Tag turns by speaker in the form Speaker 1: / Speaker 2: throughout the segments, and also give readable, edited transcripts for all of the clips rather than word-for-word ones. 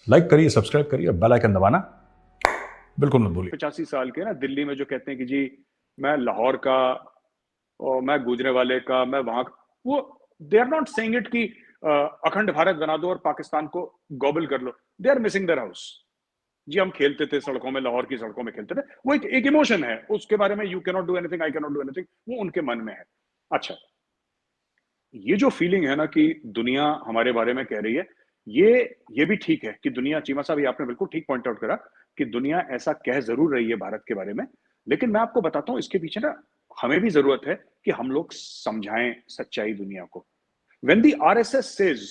Speaker 1: Like करिए, subscribe करिए, bell icon दबाना बिल्कुल मत भूलिए।
Speaker 2: 85 साल के ना दिल्ली में जो कहते हैं कि जी मैं लाहौर का और मैं गुजरेवाले का, मैं वहां वो they are not saying it कि अखंड भारत बना दो और पाकिस्तान को गॉबल कर लो। They are missing their house. जी हम खेलते थे सड़कों में, लाहौर की सड़कों में खेलते थे, वो एक इमोशन है, उसके बारे में you can not do anything, I can not do anything, वो उनके मन में है। अच्छा, ये जो फीलिंग है ना कि दुनिया हमारे बारे में कह रही है, ये भी ठीक है कि दुनिया, चीमा साहब ये आपने बिल्कुल ठीक पॉइंट आउट करा कि दुनिया ऐसा कह जरूर रही है भारत के बारे में। लेकिन मैं आपको बताता हूं इसके पीछे ना हमें भी जरूरत है कि हम लोग समझाएं सच्चाई दुनिया को। when the rss says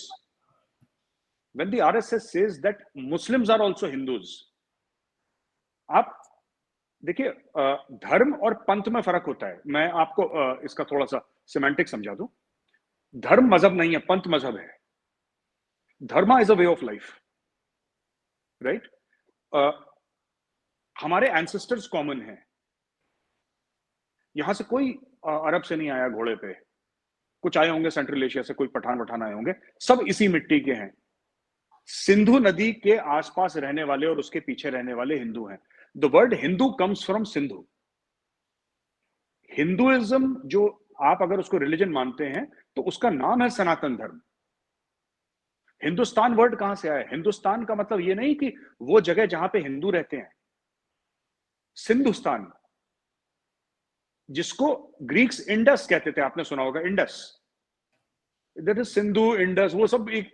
Speaker 2: when the rss says that muslims are also hindus, आप देखिए धर्म और पंथ में फर्क होता है। मैं आपको इसका थोड़ा सा सिमेंटिक समझा दूं। धर्म मजहब नहीं है, पंथ मजहब है। Dharma is a way of life, right. हमारे एंसेस्टर्स कॉमन हैं। यहां से कोई अरब से नहीं आया घोड़े पे, कुछ आए होंगे सेंट्रल एशिया से, कोई पठान वठान आए होंगे, सब इसी मिट्टी के हैं। सिंधु नदी के आसपास रहने वाले और उसके पीछे रहने वाले हिंदू हैं। The word Hindu comes from Sindhu. Hinduism जो, आप अगर उसको रिलीजन मानते हैं तो उसका नाम है सनातन धर्म। हिंदुस्तान वर्ड कहां से आया? हिंदुस्तान का मतलब ये नहीं कि वो जगह जहां पे हिंदू रहते हैं। सिंधुस्तान, जिसको ग्रीक्स इंडस कहते थे, आपने सुना होगा Indus, that is Sindhu Indus, वो सब एक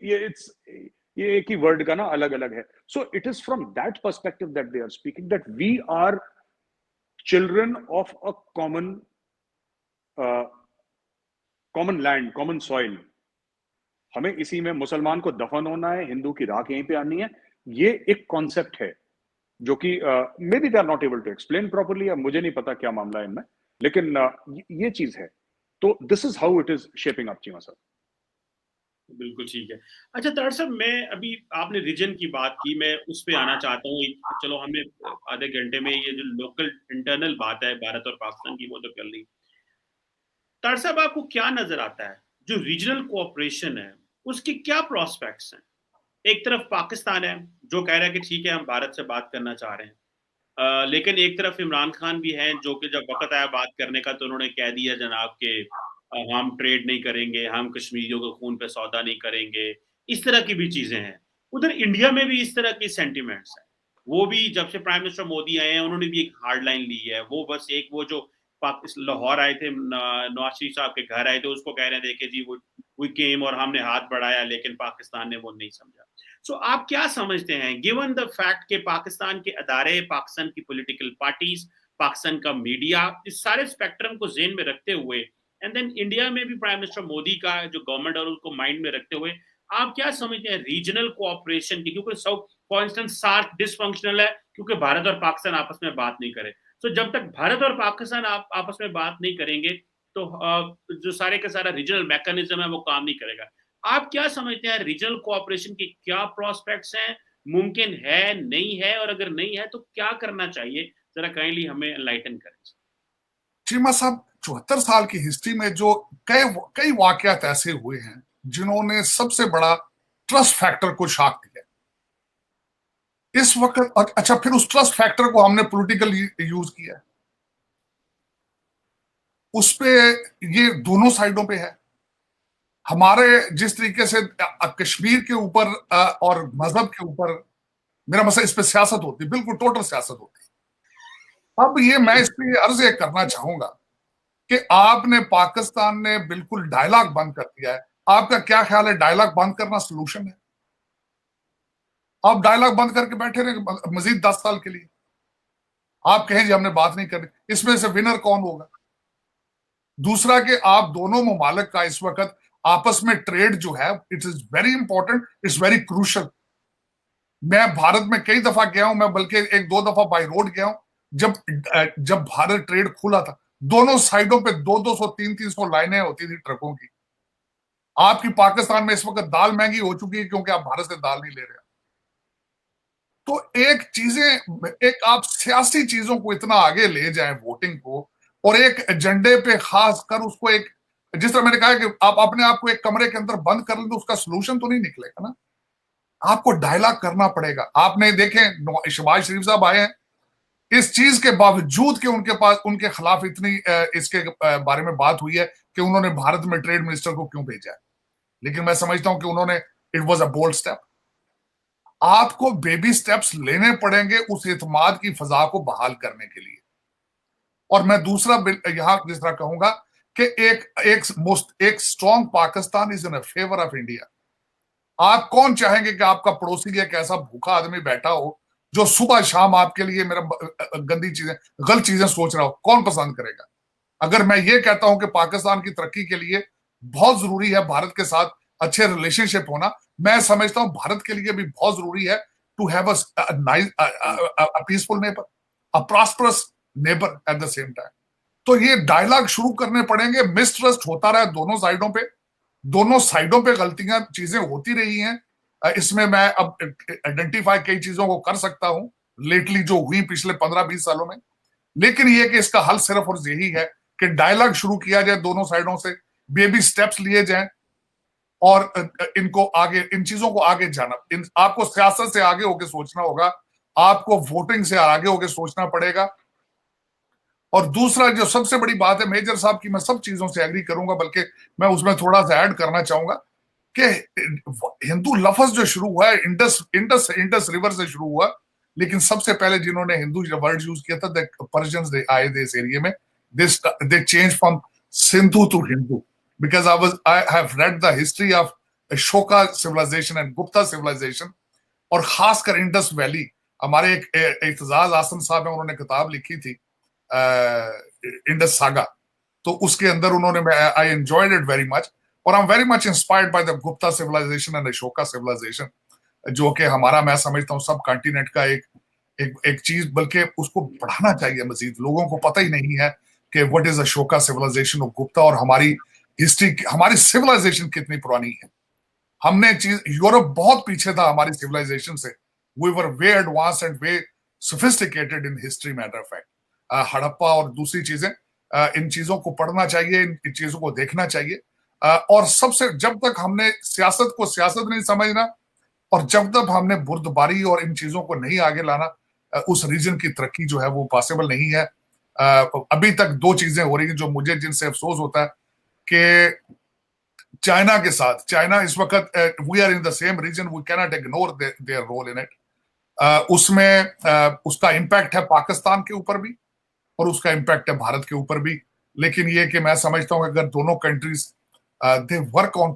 Speaker 2: ये एक ही वर्ड का ना अलग अलग है। So it is from that perspective that they are speaking, that we are children of a common common land, common soil. हमें इसी में मुसलमान को दफन होना है, हिंदू की राख यहीं पे आनी है। ये एक कॉन्सेप्ट है जो कि may be they are not able to explain properly, अब मुझे नहीं पता क्या मामला है इनमें, लेकिन ये चीज है। तो this is how it is shaping up, Cheema sir.
Speaker 3: बिल्कुल ठीक है। अच्छा तार साहब, मैं अभी आपने रीजन की बात की, मैं उस पे आना चाहता हूँ। चलो हमने आधे घंटे में ये जो लोकल इंटरनल बात है भारत और पाकिस्तान की वो तो कर ली। तार साहब, आपको क्या नजर आता है जो रीजनल कोऑपरेशन है उसकी क्या प्रोस्पेक्ट्स हैं? एक तरफ पाकिस्तान है जो कह रहा है कि ठीक है हम भारत से बात करना चाह रहे हैं, लेकिन एक तरफ इमरान खान भी हैं जो कि जब वक्त आया बात करने का तो उन्होंने कह दिया जनाब के हम ट्रेड नहीं करेंगे, हम कश्मीरियों के खून पे सौदा नहीं करेंगे। इस तरह की भी चीजें हैं। उधर इंडिया में भी इस तरह की सेंटिमेंट्स हैं। वो भी जब से प्राइम मिनिस्टर मोदी आए हैं उन्होंने भी एक हार्ड लाइन ली है। वो बस एक वो जो लाहौर आए थे, नवाज शरीफ साहब के घर आए थे, उसको कह रहे थे कि जी वो केम और हमने हाथ बढ़ाया, लेकिन पाकिस्तान ने वो नहीं समझा। सो आप क्या समझते हैं गिवन द फैक्ट के पाकिस्तान के अदारे, पाकिस्तान की पॉलिटिकल पार्टीज, पाकिस्तान का मीडिया, इस सारे स्पेक्ट्रम को जेन में रखते हुए, एंड देन इंडिया में भी प्राइम मिनिस्टर मोदी का जो गवर्नमेंट और उसको माइंड में रखते हुए, आप क्या समझते हैं रीजनल कोऑपरेशन की? क्योंकि south for instance SAARC dysfunctional है क्योंकि भारत और पाकिस्तान आपस में बात नहीं करे। सो जब तक भारत और पाकिस्तान आपस में बात नहीं करेंगे तो जो सारे का सारा रीजनल मैकेनिज्म है वो काम नहीं करेगा। आप क्या समझते हैं रीजनल कोऑपरेशन के क्या प्रोस्पेक्ट्स हैं? मुमकिन है, नहीं है, और अगर नहीं है तो क्या करना चाहिए? जरा काइंडली हमें एनलाइटन करें।
Speaker 4: चीमा साहब, 74 साल की हिस्ट्री में जो कई कई वाकयात ऐसे हुए हैं जिन्होंने सबसे बड़ा ट्रस्ट फैक्टर को शाक दिया इस वक्त। अच्छा, फिर उस ट्रस्ट फैक्टर को हमने पॉलिटिकल यूज किया, उस पे ये दोनों साइडों पे है। हमारे जिस तरीके से कश्मीर के ऊपर और मजहब के ऊपर, मेरा मसला इस पे सियासत होती है, बिल्कुल टोटल सियासत होती है। अब ये मैं इस पे अर्ज ये करना चाहूंगा कि आपने, पाकिस्तान ने बिल्कुल डायलॉग बंद कर दिया है। आपका क्या ख्याल है, डायलॉग बंद करना सोल्यूशन है? आप डायलॉग बंद करके बैठे रहे मजीद 10 साल के लिए, आप कहें जी हमने बात नहीं करनी, इसमें से विनर कौन होगा? दूसरा कि आप दोनों ममालिक का इस वक्त आपस में ट्रेड जो है, it is very important, it's very crucial. मैं भारत में कई दफा गया हूं, मैं बल्कि एक दो दफा बाई रोड गया हूं। जब भारत ट्रेड खुला था, दोनों साइडों पे 200-200, 300-300 लाइनें होती थी ट्रकों की। आपकी पाकिस्तान में इस वक्त दाल महंगी हो चुकी है क्योंकि आप भारत से दाल नहीं ले रहे। तो एक आप सियासी चीजों को इतना आगे ले जाएं वोटिंग को, और एक एजेंडे पे खास कर उसको एक, जिस तरह मैंने कहा कि आप अपने आप को एक कमरे के अंदर बंद कर लें तो उसका सोल्यूशन तो नहीं निकलेगा ना। आपको डायलॉग करना पड़ेगा। आपने देखें शहबाज शरीफ साहब आए हैं, इस चीज के बावजूद कि उनके पास उनके खिलाफ इतनी इसके बारे में बात हुई है कि उन्होंने भारत में ट्रेड मिनिस्टर को क्यों भेजा है, लेकिन मैं समझता हूं कि उन्होंने, it was a bold step. आपको बेबी स्टेप्स लेने पड़ेंगे उस एतमाद की फजा को बहाल करने के लिए। और मैं दूसरा यहां जिस तरह कहूंगा कि एक strong Pakistan is in favour of India. आप कौन चाहेंगे कि आपका पड़ोसी एक ऐसा भूखा आदमी बैठा हो जो सुबह शाम आपके लिए गंदी चीजें, गलत चीजें सोच रहा हो? कौन पसंद करेगा? अगर मैं ये कहता हूं कि पाकिस्तान की तरक्की के लिए बहुत जरूरी है भारत के साथ अच्छे रिलेशनशिप होना, मैं समझता हूं भारत के लिए भी बहुत जरूरी है to have a peaceful neighbour, a prosperous neighbour at the same time. तो ये डायलॉग शुरू करने पड़ेंगे। मिसट्रस्ट होता रहा दोनों साइडों पे गलतियां चीजें होती रही हैं। इसमें मैं अब आइडेंटिफाई कई चीजों को कर सकता हूं लेटली जो हुई पिछले 15-20 सालों में, लेकिन ये कि इसका हल सिर्फ और यही है कि डायलॉग शुरू किया जाए दोनों साइडों से, बेबी स्टेप्स लिए जाएं और इन चीजों को आगे जाना। आपको सियासत से आगे होकर सोचना होगा, आपको वोटिंग से आगे होकर सोचना पड़ेगा। और दूसरा जो सबसे बड़ी बात है, मेजर साहब की मैं सब चीजों से एग्री करूंगा, बल्कि मैं उसमें थोड़ा सा ऐड करना चाहूंगा कि हिंदू लफ्ज जो शुरू हुआ है इंडस रिवर से शुरू हुआ, लेकिन सबसे पहले जिन्होंने हिंदू वर्ड यूज किया था पर्शियंस आए थे इस एरिया में। They change from Sindhu to Hindu because I have read the history of Ashoka civilisation and Gupta civilisation, और खासकर इंडस वैली। हमारे एक इत्तेजाज आसम साहब है, उन्होंने किताब लिखी थी इंडस सागा, तो उसके अंदर उन्होंने, I enjoyed it very much, और I am very much inspired by the Gupta civilisation and Ashoka civilisation, जो कि हमारा, मैं समझता हूँ सब कॉन्टिनेंट का एक चीज, बल्कि उसको बढ़ाना चाहिए मजीद। लोगों को पता ही नहीं है कि व्हाट इज अशोका सिविलाइजेशन और गुप्ता, और हमारी हिस्ट्री, हमारी सिविलाइजेशन कितनी पुरानी है। हमने यूरोप बहुत पीछे था हमारी सिविलाइजेशन से। We were way advance and way sophisticated in history, matter of fact. Harappa और दूसरी चीजें, इन चीजों को पढ़ना चाहिए, इन चीजों को देखना चाहिए। और सबसे, जब तक हमने सियासत को सियासत नहीं समझना, और जब तक हमने बुर्दबारी और इन चीजों को नहीं आगे लाना, उस रीजन की तरक्की जो है वो पॉसिबल नहीं है। अभी तक दो चीजें हो रही हैं जो मुझे, जिनसे अफसोस होता है कि चाइना के साथ, चाइना इस वक्त, we are in the same region, we cannot ignore their role in it. उसमें उसका इम्पैक्ट है पाकिस्तान के ऊपर भी और उसका इम्पैक्ट है भारत के ऊपर भी। लेकिन ये कि मैं समझता हूं कि अगर दोनों कंट्रीज दे वर्क ऑन